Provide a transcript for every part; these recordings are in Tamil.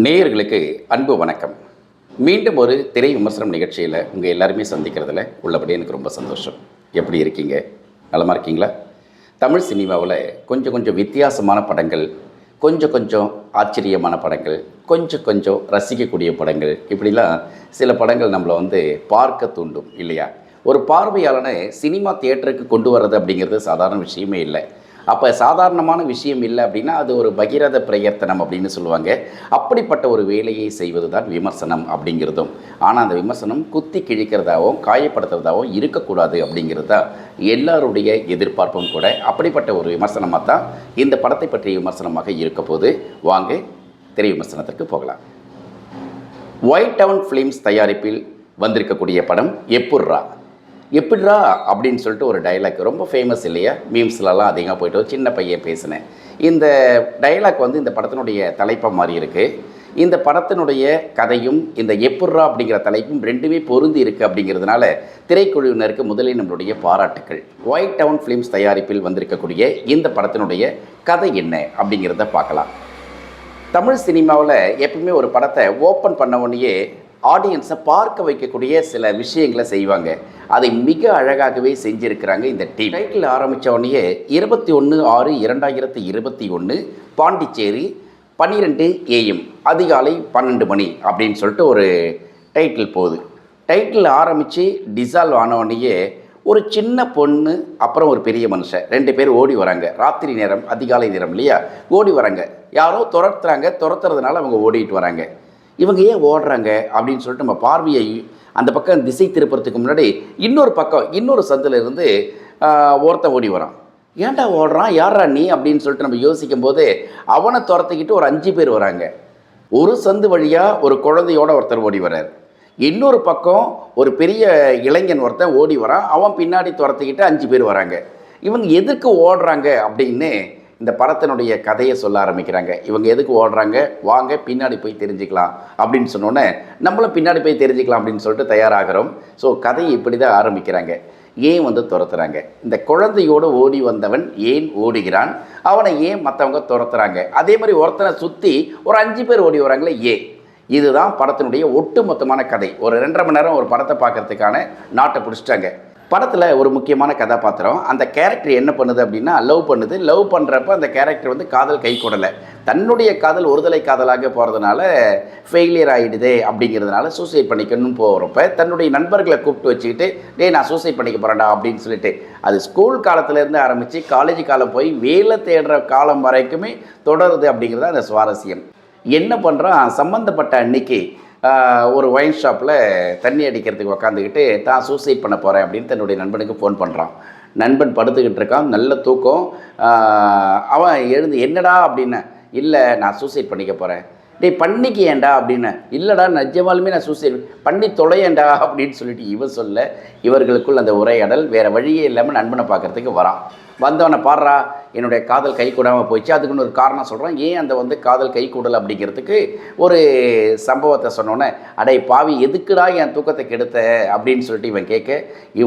நேயர்களுக்கு அன்பு வணக்கம். மீண்டும் ஒரு திரை விமர்சனம் நிகழ்ச்சியில் உங்கள் எல்லாருமே சந்திக்கிறதுல உள்ளபடி எனக்கு ரொம்ப சந்தோஷம். எப்படி இருக்கீங்க? நலமாக இருக்கீங்களா? தமிழ் சினிமாவில் கொஞ்சம் கொஞ்சம் வித்தியாசமான படங்கள், கொஞ்சம் கொஞ்சம் ஆச்சரியமான படங்கள், கொஞ்சம் கொஞ்சம் ரசிக்கக்கூடிய படங்கள், இப்படிலாம் சில படங்கள் நம்மளை பார்க்க தூண்டும் இல்லையா? ஒரு பார்வையாளனை சினிமா தியேட்டருக்கு கொண்டு வர்றது அப்படிங்கிறது சாதாரண விஷயமே இல்லை. அப்போ சாதாரணமான விஷயம் இல்லை அப்படின்னா அது ஒரு பகிரத பிரயத்தனம் அப்படின்னு சொல்லுவாங்க. அப்படிப்பட்ட ஒரு வேலையை செய்வது தான் விமர்சனம் அப்படிங்கிறதும். ஆனால் அந்த விமர்சனம் குத்தி கிழிக்கிறதாகவும் காயப்படுத்துறதாகவும் இருக்கக்கூடாது அப்படிங்கிறது தான் எல்லாருடைய எதிர்பார்ப்பும் கூட. அப்படிப்பட்ட ஒரு விமர்சனமாக தான் இந்த படத்தை பற்றிய விமர்சனமாக இருக்க போது. வாங்க திரை விமர்சனத்திற்கு போகலாம். ஒயிட் டவுன் ஃபிலிம்ஸ் தயாரிப்பில் வந்திருக்கக்கூடிய படம் எப்புட்றா. எப்படிரா அப்படின்னு சொல்லிட்டு ஒரு டைலாக் ரொம்ப ஃபேமஸ் இல்லையா? மீம்ஸ்லலாம் அதிகமாக போய்ட்டு சின்ன பையன் பேசினேன். இந்த டைலாக் இந்த படத்தினுடைய தலைப்பாக மாறி இருக்குது. இந்த படத்தினுடைய கதையும் இந்த எப்புட்றா அப்படிங்கிற தலைப்பும் ரெண்டுமே பொருந்தி இருக்குது. அப்படிங்கிறதுனால திரைக்குழுவினருக்கு முதலில் நம்மளுடைய பாராட்டுக்கள். ஒயிட் டவுன் ஃபிலிம்ஸ் தயாரிப்பில் வந்திருக்கக்கூடிய இந்த படத்தினுடைய கதை என்ன அப்படிங்கிறத பார்க்கலாம். தமிழ் சினிமாவில் எப்பவுமே ஒரு படத்தை ஓப்பன் பண்ண உடனேயே ஆடியன்ஸை பார்க்க வைக்கக்கூடிய சில விஷயங்களை செய்வாங்க. அதை மிக அழகாகவே செஞ்சுருக்கிறாங்க இந்த டீம். டைட்டில் ஆரம்பித்த உடனேயே 21/6/2021 பாண்டிச்சேரி 12 AM அதிகாலை 12 மணி அப்படின்னு சொல்லிட்டு ஒரு டைட்டில் போகுது. டைட்டில் ஆரம்பித்து டிசால்வ் ஆன உடனேயே ஒரு சின்ன பொண்ணு அப்புறம் ஒரு பெரிய மனுஷன் 2 பேர் ஓடி வராங்க. ராத்திரி நேரம், அதிகாலை நேரம் இல்லையா? ஓடி வராங்க. யாரோ துரத்துறதுனால அவங்க ஓடிட்டு வராங்க. இவங்க ஏன் ஓடுறாங்க அப்படின்னு சொல்லிட்டு நம்ம பார்வையை அந்த பக்கம் திசை திருப்புறதுக்கு முன்னாடி இன்னொரு சந்தில் இருந்து ஒருத்தன் ஓடி வரான். ஏன்டா ஓடுறான், யாரா நீ அப்படின்னு சொல்லிட்டு நம்ம யோசிக்கும் போது அவனை துரத்திக்கிட்டு ஒரு 5 பேர் வராங்க. ஒரு சந்து வழியாக ஒரு குழந்தையோட ஒருத்தர் ஓடி வர்றார். இன்னொரு பக்கம் ஒரு பெரிய இளைஞன் ஒருத்தன் ஓடி வரான். அவன் பின்னாடி துரத்திக்கிட்டு 5 பேர் வராங்க. இவங்க எதுக்கு ஓடுறாங்க அப்படின்னு இந்த படத்தினுடைய கதையை சொல்ல ஆரம்பிக்கிறாங்க. இவங்க எதுக்கு ஓடுறாங்க, வாங்க பின்னாடி போய் தெரிஞ்சுக்கலாம் அப்படின்னு சொன்னோன்னே நம்மளும் பின்னாடி போய் தெரிஞ்சுக்கலாம் அப்படின்னு சொல்லிட்டு தயாராகிறோம். ஸோ கதையை இப்படி தான் ஆரம்பிக்கிறாங்க. ஏன் துரத்துறாங்க, இந்த குழந்தையோடு ஓடி வந்தவன் ஏன் ஓடுகிறான், அவனை ஏன் மற்றவங்க துரத்துறாங்க, அதே மாதிரி ஒருத்தனை சுற்றி ஒரு 5 பேர் ஓடி வராங்களே ஏன். இதுதான் படத்தினுடைய ஒட்டுமொத்தமான கதை. ஒரு 2.5 மணி நேரம் ஒரு படத்தை பார்க்கறதுக்கான நாட்டை பிடிச்சிட்டாங்க. படத்தில் ஒரு முக்கியமான கதாபாத்திரம், அந்த கேரக்டர் என்ன பண்ணுது அப்படின்னா லவ் பண்ணுது. லவ் பண்ணுறப்ப அந்த கேரக்டர் காதல் கை கூடலை. தன்னுடைய காதல் ஒருதலை காதலாக போகிறதுனால ஃபெயிலியர் ஆகிடுதே அப்படிங்கிறதுனால சூசைட் பண்ணிக்கணும்னு போகிறப்ப தன்னுடைய நண்பர்களை கூப்பிட்டு வச்சுக்கிட்டு நான் சூசைட் பண்ணிக்க போகிறேன்டா அப்படின்னு சொல்லிட்டு அது ஸ்கூல் காலத்துலேருந்து ஆரம்பித்து காலேஜ் காலம் போய் வேலை தேடுற காலம் வரைக்குமே தொடருது அப்படிங்கிறது அந்த சுவாரஸ்யம். என்ன பண்ணுறான், சம்மந்தப்பட்ட அன்னைக்கு ஒரு ஒயின் ஷாப்பில் தண்ணி அடிக்கிறதுக்கு உக்காந்துக்கிட்டு தான் சூசைட் பண்ண போகிறேன் அப்படின்னு தன்னுடைய நண்பனுக்கு ஃபோன் பண்ணுறான். நண்பன் படுத்துக்கிட்டு இருக்கான், நல்ல தூக்கம். அவன் எழுந்து என்னடா அப்படின்னு, இல்லை நான் சூசைட் பண்ணிக்க போகிறேன். பண்ணிக்க ஏண்டா அப்படின்னு, இல்லைடா நிஜமாலுமே நான் சூசைட் பண்ணி தொலையேண்டா அப்படின்னு சொல்லிட்டு இவன் சொல்ல இவர்களுக்குள் அந்த உரையாடல் வேறு வழியே இல்லாமல் நண்பனை பார்க்குறதுக்கு வரான். வந்தவனை பாடுறா என்னுடைய காதல் கை கூடாமல் போயிடுச்சு, அதுக்குன்னு ஒரு காரணம் சொல்கிறான். ஏன் அந்த காதல் கை கூடலை அப்படிங்கிறதுக்கு ஒரு சம்பவத்தை சொன்னோன்னே, அடே பாவி எதுக்குடா என் தூக்கத்தை கெடுத்த அப்படின்னு சொல்லிட்டு இவன் கேட்க,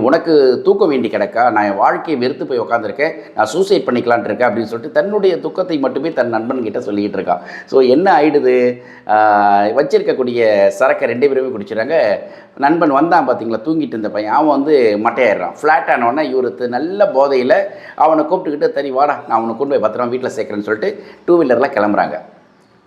உனக்கு தூக்கம் வேண்டி கிடக்கா, நான் என் வாழ்க்கையை வெறுத்து போய் உட்காந்துருக்கேன், நான் சூசைட் பண்ணிக்கலான்ட்டு இருக்கேன் அப்படின்னு சொல்லிட்டு தன்னுடைய துக்கத்தை மட்டுமே தன் நண்பன்கிட்ட சொல்லிக்கிட்டு இருக்கான். ஸோ என்ன ஆகிடுது, வச்சிருக்கக்கூடிய சரக்கை 2 பேருமே குடிச்சிடறாங்க. நண்பன் வந்தான் பார்த்தீங்களா, தூங்கிட்டு இருந்த பையன், அவன் மட்டையாயிடுறான். ஃப்ளாட் ஆனவொடனே இவருக்கு நல்ல போதையில் அவனை கூப்பிட்டுக்கிட்டு, தனி வாடா நான் அவனை கொண்டு போய் பத்திரமா வீட்டில் சேர்க்குறேன்னு சொல்லிட்டு 2 வீலரில் கிளம்புறாங்க.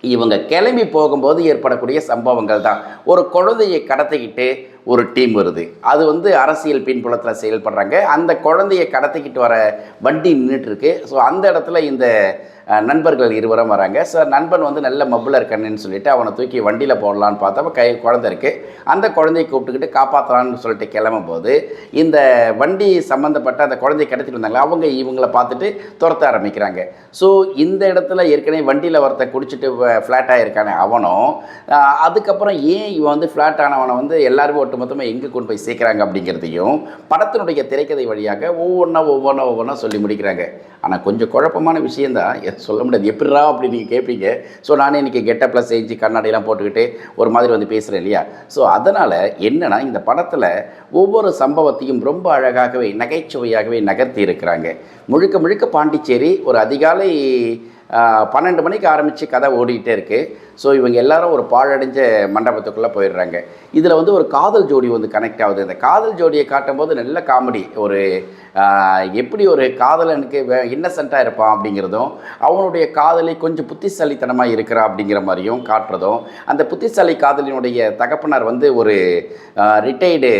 இவங்க கிளம்பி போகும்போது ஏற்படக்கூடிய சம்பவங்கள் தான். ஒரு குழந்தையை கடத்திக்கிட்டு ஒரு டீம் வருது. அது அரசியல் பின்புலத்தில் செயல்படுறாங்க. அந்த குழந்தையை கடத்திக்கிட்டு வர வண்டி நின்றுட்டுருக்கு. ஸோ அந்த இடத்துல இந்த நண்பர்கள் இருவரும் வராங்க. ஸோ நண்பன் நல்ல மப்புலர் கண்ணுன்னு சொல்லிவிட்டு அவனை தூக்கி வண்டியில் போடலான்னு பார்த்தப்ப குழந்தை இருக்குது. அந்த குழந்தையை கூப்பிட்டுக்கிட்டு காப்பாற்றலான்னு சொல்லிட்டு கிளம்பும்போது இந்த வண்டி சம்மந்தப்பட்ட அந்த குழந்தையை கடத்திட்டு வந்தாங்களே அவங்க இவங்கள பார்த்துட்டு துரத்த ஆரம்பிக்கிறாங்க. ஸோ இந்த இடத்துல ஏற்கனவே வண்டியில் ஒருத்த குடிச்சிட்டு ஃப்ளாட்டாக இருக்கானே அவனும், அதுக்கப்புறம் ஏன் இவன் ஃப்ளாட் ஆனவனை எல்லாருமே ஒட்டுமொத்தமாக எங்கே கொண்டு போய் சேர்க்குறாங்க அப்படிங்கிறதையும் படத்தினுடைய திரைக்கதை வழியாக ஒவ்வொன்றா சொல்லி முடிக்கிறாங்க. ஆனால் கொஞ்சம் குழப்பமான விஷயந்தான், சொல்ல முடியாது. எப்படிரா அப்படி நீங்கள் கேட்பீங்க. ஸோ நானே இன்றைக்கி கெட்டப்பில் செஞ்சு கண்ணாடியெல்லாம் போட்டுக்கிட்டு ஒரு மாதிரி பேசுகிறேன் இல்லையா? ஸோ அதனால் என்னென்னா இந்த படத்தில் ஒவ்வொரு சம்பவத்தையும் ரொம்ப அழகாகவே நகைச்சுவையாகவே நகர்த்தி இருக்கிறாங்க. முழுக்க முழுக்க பாண்டிச்சேரி ஒரு அதிகாலை 12 மணிக்கு ஆரம்பித்து கதை ஓடிக்கிட்டே இருக்குது. ஸோ இவங்க எல்லாரும் ஒரு பாழடைஞ்ச மண்டபத்துக்குள்ளே போயிடுறாங்க. இதில் வந்து ஒரு காதல் ஜோடி வந்து கனெக்ட் ஆகுது. இந்த காதல் ஜோடியை காட்டும்போது நல்ல காமெடி. ஒரு எப்படி ஒரு காதலனுக்கு இன்னசென்ட்டாக இருப்பான் அப்படிங்கிறதும், அவனுடைய காதலி கொஞ்சம் புத்திசாலித்தனமாக இருக்கிறா அப்படிங்கிற மாதிரியும் காட்டுறதும், அந்த புத்திசாலி காதலினுடைய தகப்பனார் வந்து ஒரு ரிட்டையர்டு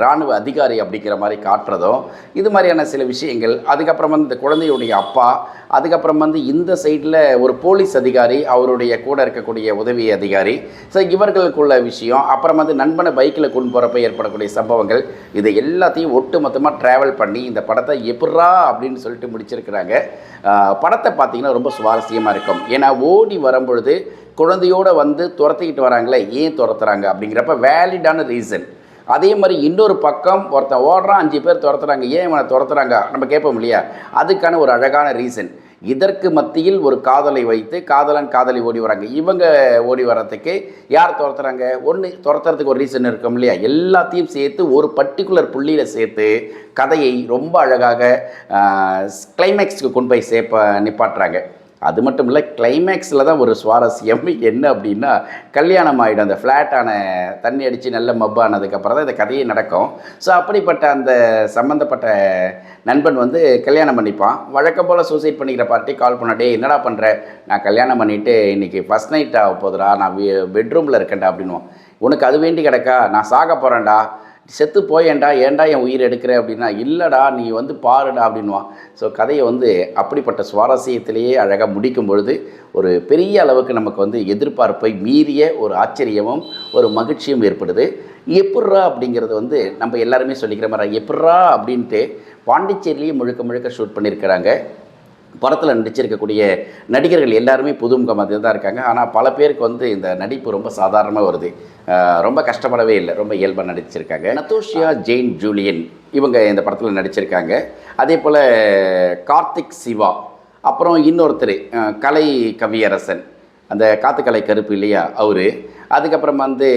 இராணுவ அதிகாரி அப்படிங்கிற மாதிரி காட்டுறதும், இது மாதிரியான சில விஷயங்கள். அதுக்கப்புறம் வந்து இந்த குழந்தையுடைய அப்பா, அதுக்கப்புறம் வந்து இந்த சைடில் ஒரு போலீஸ் அதிகாரி, அவருடைய கூட இருக்கக்கூடிய உதவி அதிகாரி. ஸோ இவர்களுக்குள்ள விஷயம், அப்புறம் வந்து நண்பனை பைக்கில் கொண்டு போகிறப்ப ஏற்படக்கூடிய சம்பவங்கள், இதை எல்லாத்தையும் ஒட்டு மொத்தமாக ட்ராவல் பண்ணி இந்த படத்தை எப்பட்றா அப்படின்னு சொல்லிட்டு முடிச்சிருக்கிறாங்க. படத்தை பார்த்திங்கன்னா ரொம்ப சுவாரஸ்யமாக இருக்கும். ஏன்னா ஓடி வரும்பொழுது குழந்தையோடு வந்து துரத்திக்கிட்டு வராங்களே, ஏன் துரத்துறாங்க அப்படிங்கிறப்ப வேலிடான ரீசன். அதே மாதிரி இன்னொரு பக்கம் ஒருத்தன் ஓடுறான், 5 பேர் துரத்துறாங்க, ஏன் இவனை துரத்துறாங்க நம்ம கேட்போம் இல்லையா, அதுக்கான ஒரு அழகான ரீசன். இதற்கு மத்தியில் ஒரு காதலை வைத்து காதலன் காதலி ஓடி வராங்க. இவங்க ஓடி வர்றதுக்கு யார் துரத்துறாங்க, ஒன்று துரத்துறதுக்கு ஒரு ரீசன் இருக்கும் இல்லையா, எல்லாத்தையும் சேர்த்து ஒரு பர்டிகுலர் புள்ளியில் சேர்த்து கதையை ரொம்ப அழகாக கிளைமேக்ஸுக்கு கொண்டு போய் நிப்பாட்டுறாங்க. அது மட்டும் இல்லை, கிளைமேக்ஸில் தான் ஒரு சுவாரஸ்யம். என்ன அப்படின்னா, கல்யாணம் ஆகிடும். அந்த ஃப்ளாட்டான தண்ணி அடித்து நல்ல மப்பானதுக்கப்புறம் தான் இந்த கதையே நடக்கும். ஸோ அப்படிப்பட்ட அந்த சம்மந்தப்பட்ட நண்பன் வந்து கல்யாணம் பண்ணிப்பான். வழக்கம் போல் சூசைட் பண்ணிக்கிற பார்ட்டி கால் பண்ண, டே என்னடா பண்ணுற, நான் கல்யாணம் பண்ணிவிட்டு இன்றைக்கி ஃபஸ்ட் நைட் ஆக போதுடா, நான் பெட்ரூமில் இருக்கேன்டா அப்படின்வான். உனக்கு அது வேண்டி கிடக்கா, நான் சாக போகிறேன்டா, செத்து போயேன்டா, ஏன்டா என் உயிர் எடுக்கிற அப்படின்னா, இல்லைடா நீ வந்து பாருடா அப்படின்வான். ஸோ கதையை வந்து அப்படிப்பட்ட சுவாரஸ்யத்திலேயே அழகாக முடிக்கும் பொழுது ஒரு பெரிய அளவுக்கு நமக்கு வந்து எதிர்பார்ப்பை மீறிய ஒரு ஆச்சரியமும் ஒரு மகிழ்ச்சியும் ஏற்படுது. எப்பட்றா அப்படிங்கிறது வந்து நம்ம எல்லாருமே சொல்லிக்கிற மாதிரி எப்பட்றா அப்படின்ட்டு பாண்டிச்சேரியிலேயே முழுக்க முழுக்க ஷூட் பண்ணியிருக்கிறாங்க. படத்தில் நடிச்சிருக்கக்கூடிய நடிகர்கள் எல்லாருமே புதுமுகமாக தான் இருக்காங்க. ஆனால் பல பேருக்கு வந்து இந்த நடிப்பு ரொம்ப சாதாரணமாக வருது. ரொம்ப கஷ்டப்படவே இல்லை, ரொம்ப இயல்பாக நடிச்சிருக்காங்க. நதோஷியா ஜெயின் ஜூலியன் இவங்க இந்த படத்தில் நடிச்சிருக்காங்க. அதே போல் கார்த்திக் சிவா, அப்புறம் இன்னொருத்தர் கலை கவியரசன், அந்த காத்துக்கலை கருப்பு இல்லையா அவர், அதுக்கப்புறம் வந்து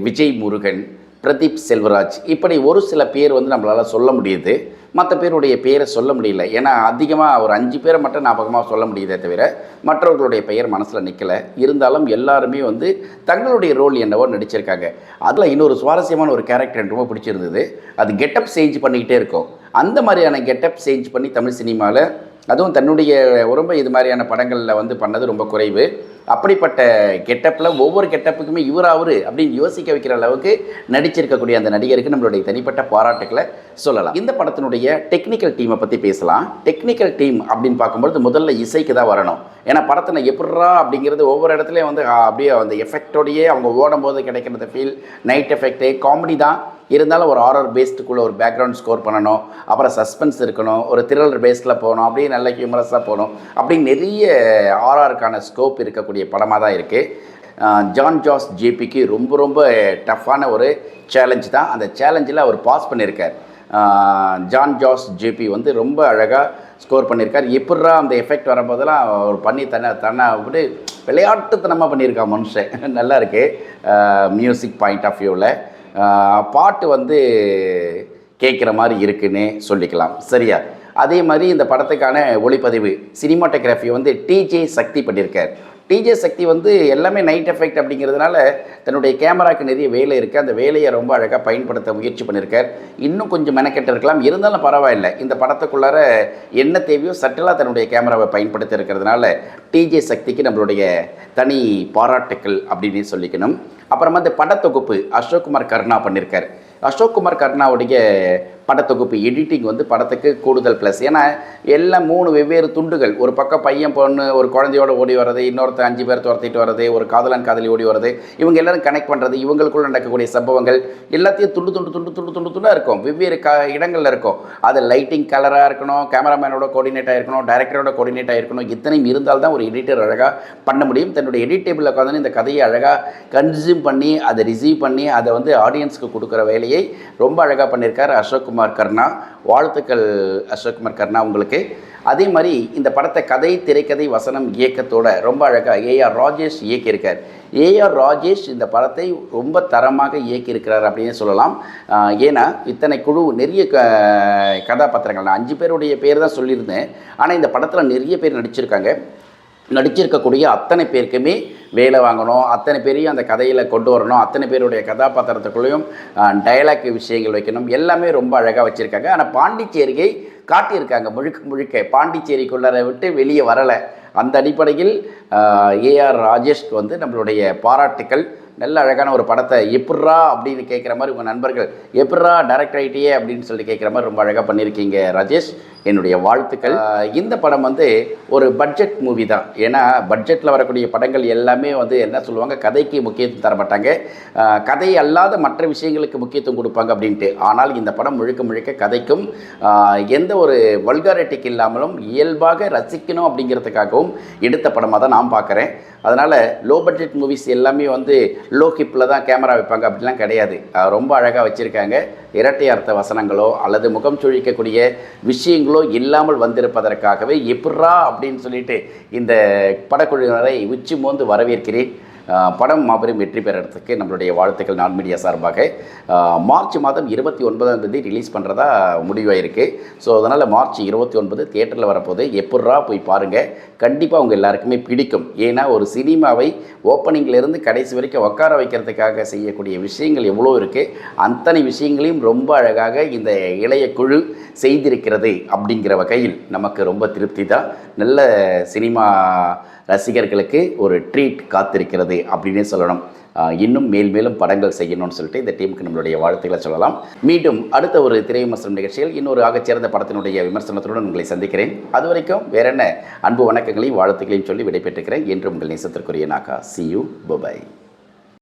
விஜய் முருகன், பிரதீப் செல்வராஜ், இப்படி ஒரு சில பேர் வந்து நம்மளால் சொல்ல முடியுது. மற்ற பேருடைய பேரை சொல்ல முடியல. ஏன்னா அதிகமாக ஒரு 5 பேரை மட்டும் ஞாபகமாக சொல்ல முடியுதே தவிர மற்றவர்களுடைய பெயர் மனசில் நிற்கலை. இருந்தாலும் எல்லாருமே வந்து தங்களுடைய ரோல் என்னவோ நடிச்சிருக்காங்க. அதில் இன்னொரு சுவாரஸ்யமான ஒரு கேரக்டர் எனக்கு ரொம்ப பிடிச்சிருந்தது. அது கெட்டப் சேஞ்ச் பண்ணிக்கிட்டே இருக்கும். அந்த மாதிரியான கெட்டப் சேஞ்ச் பண்ணி தமிழ் சினிமாவில், அதுவும் தன்னுடைய ரொம்ப இது மாதிரியான படங்களில் வந்து பண்ணது ரொம்ப குறைவு. அப்படிப்பட்ட கெட்டப்பில் ஒவ்வொரு கெட்டப்புக்குமே இவர் அப்படின்னு யோசிக்க வைக்கிற அளவுக்கு நடிச்சிருக்கக்கூடிய அந்த நடிகருக்கு நம்மளுடைய தனிப்பட்ட பாராட்டுக்களை சொல்லலாம். இந்த படத்தினுடைய டெக்னிக்கல் டீமை பற்றி பேசலாம். டெக்னிக்கல் டீம் அப்படின்னு பார்க்கும்பொழுது முதல்ல இசைக்கு தான் வரணும். ஏன்னா படத்தில் எப்பட்றா அப்படிங்கிறது ஒவ்வொரு இடத்துலையும் வந்து அப்படியே அந்த எஃபெக்டோடையே அவங்க ஓடும்போது கிடைக்கிறது ஃபீல், நைட் எஃபெக்ட்டு, காமெடி தான் இருந்தாலும் ஒரு ஹாரர் பேஸ்டுக்குள்ளே ஒரு பேக்ரவுண்ட் ஸ்கோர் பண்ணணும், அப்புறம் சஸ்பென்ஸ் இருக்கணும், ஒரு த்ரில்லர் பேஸில் போகணும், அப்படியே நல்ல ஹியூமரஸாக போகணும், அப்படி நிறைய ஆர்ஆருக்கான ஸ்கோப் இருக்கக்கூடிய படமாக தான் இருக்குது. ஜான் ஜாஸ் ஜேபிக்கு ரொம்ப ரொம்ப டஃப்பான ஒரு சேலஞ்ச் தான். அந்த சேலஞ்சில் அவர் பாஸ் பண்ணியிருக்கார். ஜான் ஜாஸ் ஜேபி வந்து ரொம்ப அழகாக ஸ்கோர் பண்ணியிருக்கார். எப்பட்றா அந்த எஃபெக்ட் வரும்போதெல்லாம் அவர் பண்ணி தன்னை அப்படி விளையாட்டுத்தனமாக பண்ணியிருக்கான் மனுஷன். நல்லா இருக்குது மியூசிக் பாயிண்ட் ஆஃப் வியூவில். பாட்டு வந்து கேட்குற மாதிரி இருக்குன்னு சொல்லிக்கலாம், சரியா? அதே மாதிரி இந்த படத்துக்கான ஒளிப்பதிவு சினிமாட்டோகிராஃபி வந்து டிஜே சக்தி பண்ணியிருக்கார். டிஜே சக்தி வந்து எல்லாமே நைட் எஃபெக்ட் அப்படிங்கிறதுனால தன்னுடைய கேமராவுக்கு நிறைய வேலை இருக்குது. அந்த வேலையை ரொம்ப அழகாக பயன்படுத்த முயற்சி பண்ணியிருக்கார். இன்னும் கொஞ்சம் மெனக்கெட்டு இருக்கலாம், இருந்தாலும் பரவாயில்லை. இந்த படத்துக்குள்ளார என்ன தேவையோ சட்டலாக தன்னுடைய கேமராவை பயன்படுத்தி இருக்கிறதுனால டிஜே சக்திக்கு நம்மளுடைய தனி பாராட்டுக்கள் அப்படின்னு சொல்லிக்கணும். அப்புறமா இந்த படத்தொகுப்பு அசோக்குமார் கர்ணா பண்ணியிருக்கார். அசோக்குமார் கர்ணாவுடைய படத்தொகுப்பு எடிட்டிங் வந்து படத்துக்கு கூடுதல் ப்ளஸ். ஏன்னா எல்லாம் 3 வெவ்வேறு துண்டுகள், ஒரு பக்கம் பையன் பொண்ணு ஒரு குழந்தையோட ஓடி வர்றது, இன்னொருத்தர் 5 பேர் துரத்திட்டு வர்றது, ஒரு காதலன் காதலி ஓடி வர்றது, இவங்க எல்லோரும் கனெக்ட் பண்ணுறது, இவங்களுக்குள்ள நடக்கக்கூடிய சம்பவங்கள் எல்லாத்தையும் துண்டாக இருக்கும், வெவ்வேறு இடங்களில் இருக்கும். அது லைட்டிங் கலராக இருக்கணும், கேமராமேனோட கோஆர்டினேட் ஆகிருக்கணும், டைரக்டரோட கோஆர்டினேட் ஆகிருக்கணும். இத்தனையும் இருந்தால்தான் ஒரு எடிட்டர் அழகாக பண்ண முடியும். தன்னுடைய எடிட் டேபிளில் உட்காந்து இந்த கதையை அழகாக கன்சியூம் பண்ணி அதை ரிசீவ் பண்ணி அதை வந்து ஆடியன்ஸுக்கு கொடுக்குற வேலையை ரொம்ப அழகாக பண்ணியிருக்கார் அசோக்குமார் கர்ணா. வாழ்த்துக்கள் அசோக்குமார் கர்ணா உங்களுக்கு. அதே மாதிரி இந்த படத்தை கதை, திரைக்கதை, வசனம், இயக்கத்தோட ரொம்ப அழகாக ஏஆர் ராஜேஷ் இயக்கியிருக்கார். ஏஆர் ராஜேஷ் இந்த படத்தை ரொம்ப தரமாக இயக்கியிருக்கிறார் அப்படின்னு சொல்லலாம். ஏன்னா இத்தனை குழு நிறைய கதாபாத்திரங்கள், நான் 5 பேருடைய பேர் தான் சொல்லியிருந்தேன், ஆனால் இந்த படத்தில் நிறைய பேர் நடிச்சிருக்காங்க. நடிச்சிருக்கக்கூடிய அத்தனை பேருக்குமே வேலை வாங்கணும், அத்தனை பேரையும் அந்த கதையில் கொண்டு வரணும், அத்தனை பேருடைய கதாபாத்திரத்துக்குள்ளேயும் டயலாக் விஷயங்கள் வைக்கணும், எல்லாமே ரொம்ப அழகாக வச்சுருக்காங்க. ஆனால் பாண்டிச்சேரியை காட்டியிருக்காங்க முழுக்க முழுக்க, பாண்டிச்சேரிக்குள்ளரை விட்டு வெளியே வரலை. அந்த அடிப்படையில் ஏஆர் ராஜேஷ்க்கு வந்து நம்மளுடைய பாராட்டுக்கள். நல்ல அழகான ஒரு படத்தை எப்புட்றா அப்படின்னு கேட்குற மாதிரி உங்கள் நண்பர்கள் எப்புட்றா டைரக்டர் ஆகிட்டியே அப்படின்னு சொல்லி கேட்குற மாதிரி ரொம்ப அழகாக பண்ணியிருக்கீங்க ராஜேஷ், என்னுடைய வாழ்த்துக்கள். இந்த படம் வந்து ஒரு பட்ஜெட் மூவி தான். ஏன்னா பட்ஜெட்டில் வரக்கூடிய படங்கள் எல்லாமே வந்து என்ன சொல்லுவாங்க, கதைக்கு முக்கியத்துவம் தர மாட்டாங்க, கதை அல்லாத மற்ற விஷயங்களுக்கு முக்கியத்துவம் கொடுப்பாங்க அப்படின்ட்டு. ஆனால் இந்த படம் முழுக்க முழுக்க கதைக்கும் எந்த ஒரு வல்காரிட்டிக்கு இல்லாமலும் இயல்பாக ரசிக்கணும் அப்படிங்கிறதுக்காகவும் எடுத்த படமாக தான் நான் பார்க்குறேன். அதனால் லோ பட்ஜெட் மூவிஸ் எல்லாமே வந்து லோ ஹிப்பில் தான் கேமரா வைப்பாங்க அப்படிலாம் கிடையாது. ரொம்ப அழகாக வச்சுருக்காங்க. இரட்டை அர்த்த வசனங்களோ அல்லது முகம் சுழிக்கக்கூடிய விஷயங்களோ இல்லாமல் வந்திருப்பதற்காகவே எப்புட்றா அப்படின்னு சொல்லிட்டு இந்த படக்குழுவினரை உச்சி மோந்து வரவேற்கிறேன். படம் மாபெரும் வெற்றி பெறறதுக்கு நம்மளுடைய வாழ்த்துக்கள் நான் மீடியா சார்பாக. மார்ச் மாதம் 29ஆம் தேதி ரிலீஸ் பண்ணுறதா முடிவாயிருக்கு. ஸோ அதனால் மார்ச் 29 தியேட்டரில் வரப்போது எப்புட்றா போய் பாருங்கள். கண்டிப்பாக அவங்க எல்லாருக்குமே பிடிக்கும். ஏன்னா ஒரு சினிமாவை ஓப்பனிங்லேருந்து கடைசி வரைக்கும் உட்கார வைக்கிறதுக்காக செய்யக்கூடிய விஷயங்கள் எவ்வளோ இருக்குது, அத்தனை விஷயங்களையும் ரொம்ப அழகாக இந்த இளைய குழு செய்திருக்கிறது. அப்படிங்கிற வகையில் நமக்கு ரொம்ப திருப்தி தான். நல்ல சினிமா ரசிகர்களுக்கு ஒரு ட்ரீட் காத்திருக்கிறது அப்படின்னே சொல்லணும். இன்னும் மேலும் படங்கள் செய்யணும்னு சொல்லிட்டு இந்த டீமுக்கு நம்மளுடைய வாழ்த்துக்களை சொல்லலாம். மீண்டும் அடுத்த ஒரு திரை விமர்சனம் நிகழ்ச்சியில் இன்னொரு ஆகச்சிறந்த படத்தினுடைய விமர்சனத்துடன் உங்களை சந்திக்கிறேன். அது வரைக்கும் வேற என்ன, அன்பு வணக்கங்களையும் வாழ்த்துக்களையும் சொல்லி விடைபெற்றுக்கிறேன். என்று உங்கள் நேசத்திற்குரிய Naga. See you. Bye bye.